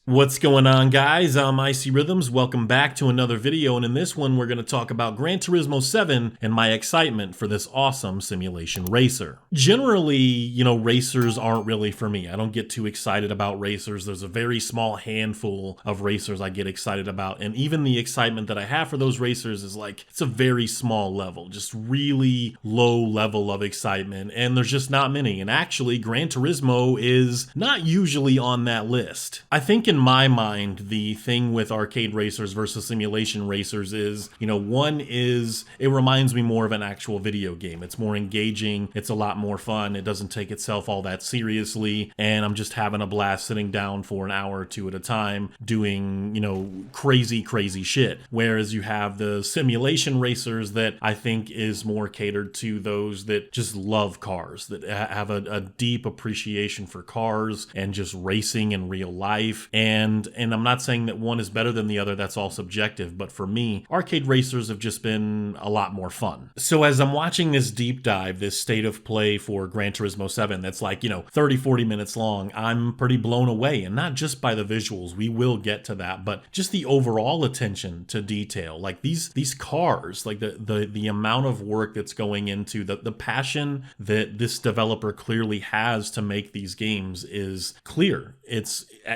What's going on, guys? I'm IcyRhythms. Welcome back to another video, and in this one we're going to talk about Gran Turismo 7 and my excitement for this awesome simulation racer. Generally, racers aren't really for me. I don't get too excited about racers. There's a very small handful of racers I get excited about, and even the excitement that I have for those racers is it's a very small level, just really low level of excitement, and there's just not many. And actually, Gran Turismo is not usually on that list. I think in my mind, the thing with arcade racers versus simulation racers is, one is it reminds me more of an actual video game. It's more engaging. It's a lot more fun. It doesn't take itself all that seriously. And I'm just having a blast sitting down for an hour or two at a time doing, crazy shit. Whereas you have the simulation racers that I think is more catered to those that just love cars, that have a deep appreciation for cars and just racing in real life. And I'm not saying that one is better than the other, that's all subjective, but for me, arcade racers have just been a lot more fun. So as I'm watching this deep dive, this state of play for Gran Turismo 7 that's 30, 40 minutes long, I'm pretty blown away, and not just by the visuals, we will get to that, but just the overall attention to detail. These cars, the amount of work that's going into the passion that this developer clearly has to make these games is clear.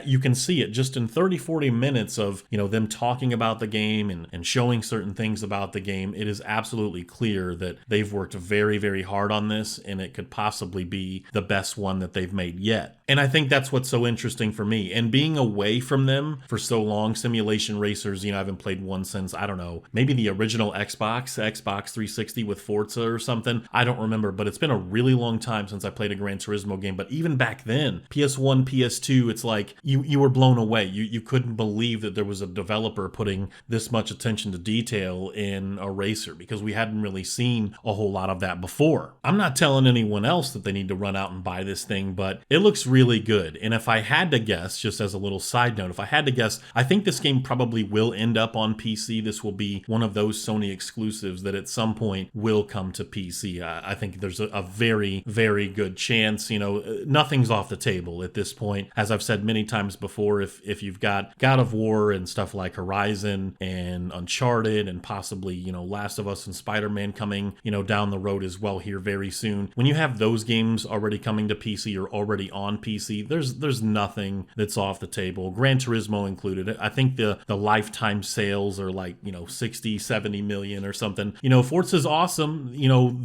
You can see it just in 30, 40 minutes of, them talking about the game and showing certain things about the game. It is absolutely clear that they've worked very, very hard on this, and it could possibly be the best one that they've made yet. And I think that's what's so interesting for me. And being away from them for so long, simulation racers, I haven't played one since, I don't know, maybe the original Xbox 360 with Forza or something. I don't remember, but it's been a really long time since I played a Gran Turismo game. But even back then, PS1, PS2, it's you were blown away. You couldn't believe that there was a developer putting this much attention to detail in a racer, because we hadn't really seen a whole lot of that before. I'm not telling anyone else that they need to run out and buy this thing, but it looks really good. And if I had to guess, just as a little side note, if I had to guess, I think this game probably will end up on PC. This will be one of those Sony exclusives that at some point will come to PC. I think there's a very, very good chance. Nothing's off the table at this point. As I've said many times before, if you've got God of War and stuff like Horizon and Uncharted and possibly, Last of Us and Spider-Man coming, down the road as well here very soon. When you have those games already coming to PC or already on PC, there's nothing that's off the table. Gran Turismo included. I think the lifetime sales are 60, 70 million or something. Forza's awesome.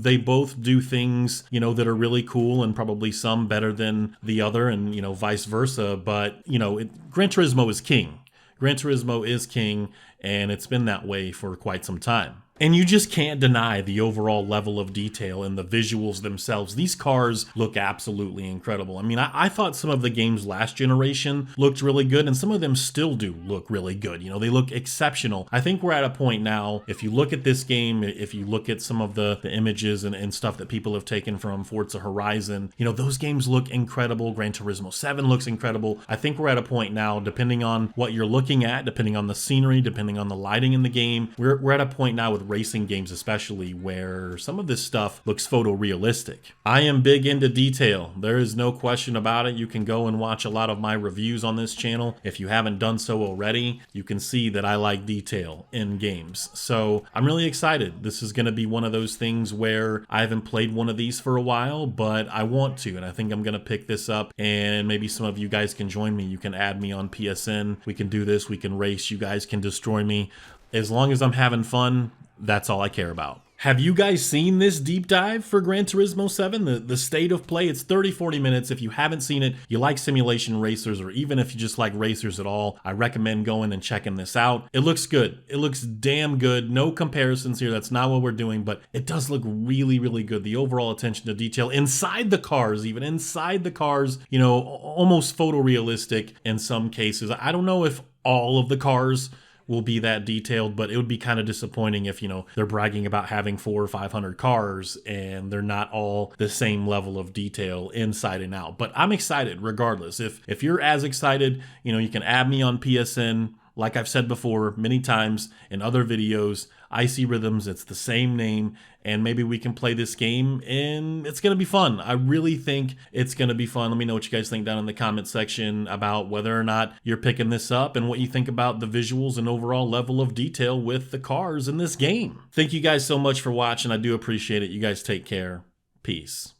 They both do things, that are really cool, and probably some better than the other, and, vice versa. But, Gran Turismo is king. Gran Turismo is king, and it's been that way for quite some time. And you just can't deny the overall level of detail and the visuals themselves. These cars look absolutely incredible. I mean, I thought some of the games last generation looked really good, and some of them still do look really good. They look exceptional. I think we're at a point now, if you look at this game, if you look at some of the images and stuff that people have taken from Forza Horizon, those games look incredible. Gran Turismo 7 looks incredible. I think we're at a point now, depending on what you're looking at, depending on the scenery, depending on the lighting in the game, we're at a point now with racing games especially where some of this stuff looks photorealistic. I am big into detail. There is no question about it. You can go and watch a lot of my reviews on this channel. If you haven't done so already, you can see that I like detail in games. So I'm really excited. This is going to be one of those things where I haven't played one of these for a while, but I want to, and I think I'm going to pick this up, and maybe some of you guys can join me. You can add me on PSN. We can do this. We can race. You guys can destroy me. As long as I'm having fun, that's all I care about. Have you guys seen this deep dive for Gran Turismo 7? The state of play, it's 30, 40 minutes. If you haven't seen it, you like simulation racers, or even if you just like racers at all, I recommend going and checking this out. It looks good. It looks damn good. No comparisons here. That's not what we're doing, but it does look really, really good. The overall attention to detail inside the cars, even inside the cars, almost photorealistic in some cases. I don't know if all of the cars will be that detailed, but it would be kind of disappointing if, they're bragging about having 400 or 500 cars and they're not all the same level of detail inside and out. But I'm excited regardless. If you're as excited, you can add me on PSN. Like I've said before many times in other videos, IcyRhythms, it's the same name, and maybe we can play this game and it's going to be fun. I really think it's going to be fun. Let me know what you guys think down in the comment section about whether or not you're picking this up and what you think about the visuals and overall level of detail with the cars in this game. Thank you guys so much for watching. I do appreciate it. You guys take care. Peace.